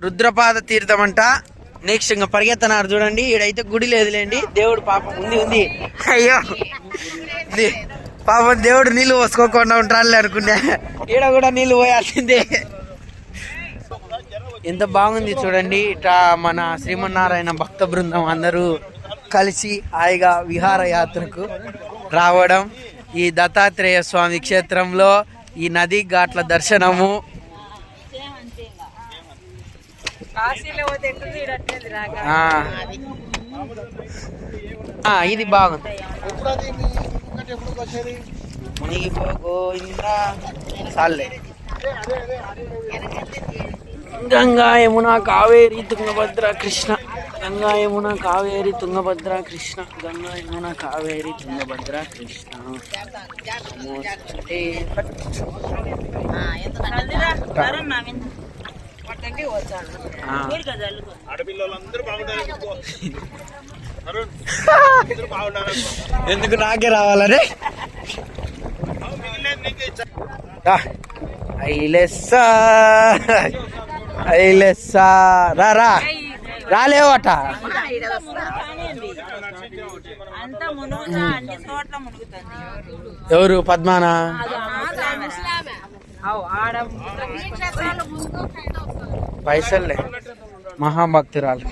రుద్రపాద తీర్థం అంట. నెక్స్ట్ ఇంకా పరిగెత్తనారు చూడండి. ఈడైతే గుడి లేదులేండి, దేవుడు పాపం ఉంది. అయ్యో పాపం దేవుడు నీళ్ళు పోసుకోకుండా ఉంటారులే అనుకున్నా. ఈడ కూడా నీళ్ళు పోయాల్సిందే. ఎంత బాగుంది చూడండి. ఇట్లా మన శ్రీమన్నారాయణ భక్త బృందం అందరూ కలిసి హాయిగా విహారయాత్రకు రావడం, ఈ దత్తాత్రేయ స్వామి క్షేత్రంలో ఈ నది ఘాట్ల దర్శనము. ఇది బాగుంది. గంగా యమున కావేరి తుంగభద్ర కృష్ణ, గంగా యమున కావేరి తుంగభద్ర కృష్ణ, గంగా యమున కావేరి తుంగభద్ర కృష్ణ. ఎందుకు నాకే రావాలని రా రాలేవట. ఎవరు పద్మానా? పైసల్లే మహాభక్తురాలు.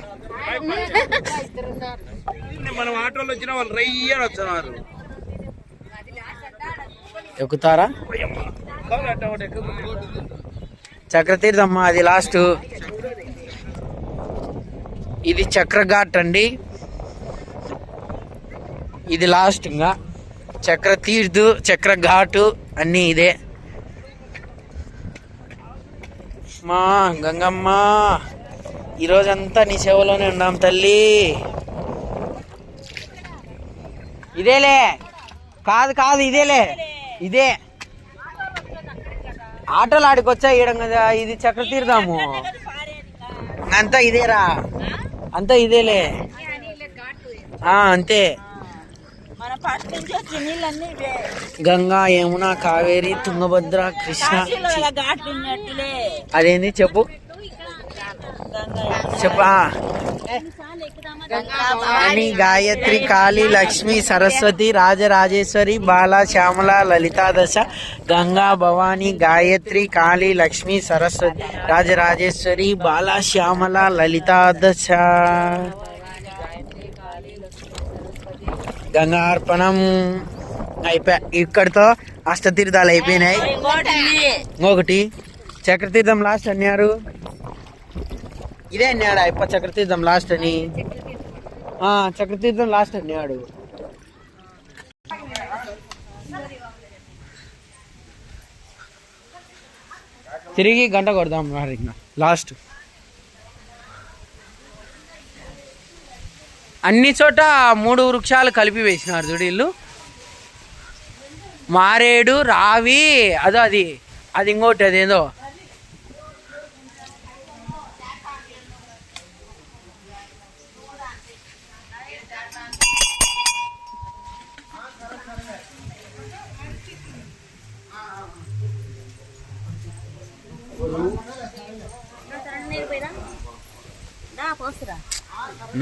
మనం ఆటోలో వచ్చిన వాళ్ళు రయ్యని వస్తున్నారు. ఎక్కుతారా? చక్రతీర్థమ్మ అది లాస్ట్. ఇది చక్రఘాట్ అండి, ఇది లాస్ట్. ఇంకా చక్రతీర్థు చక్రఘాటు అన్నీ ఇదే. మా గంగమ్మ ఈరోజంతా నీ సేవలోనే ఉన్నాం తల్లి. ఇదేలే కాదు ఇదేలే, ఇదే ఆటోలు ఆడికొచ్చా ఈడం కదా. ఇది చక్రతీర్థము అంతా ఇదేరా, అంతా ఇదేలే. అంతే. గంగా యమున కావేరి తుంగభద్ర కృష్ణ. అదేంది చెప్పు అని గాయత్రి కాళీ లక్ష్మి సరస్వతి రాజరాజేశ్వరి బాల శ్యామల లలితా దశ. గంగా భవాని గాయత్రి కాళీ లక్ష్మి సరస్వతి రాజరాజేశ్వరి బాల శ్యామల లలితా దశ. గంగార్పణం అయిపోయా. ఇక్కడితో అష్టతీర్థాలు అయిపోయినాయి. ఇంకొకటి చక్రతీర్థం లాస్ట్ అన్నారు. ఇదే అన్నాడు అయిపో చక్రతీర్థం లాస్ట్ అని. చక్రతీర్థం లాస్ట్ అన్నాడు. తిరిగి గంట కొడదాం లాస్ట్. అన్ని చోట 3 వృక్షాలు కలిపి వేసినారు చూడు వీళ్ళు. మారేడు, రావి, అదో అది ఇంకోటి అదేదో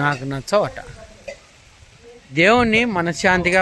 నాకు నచ్చవట. దేవుణ్ణి మనశ్శాంతిగా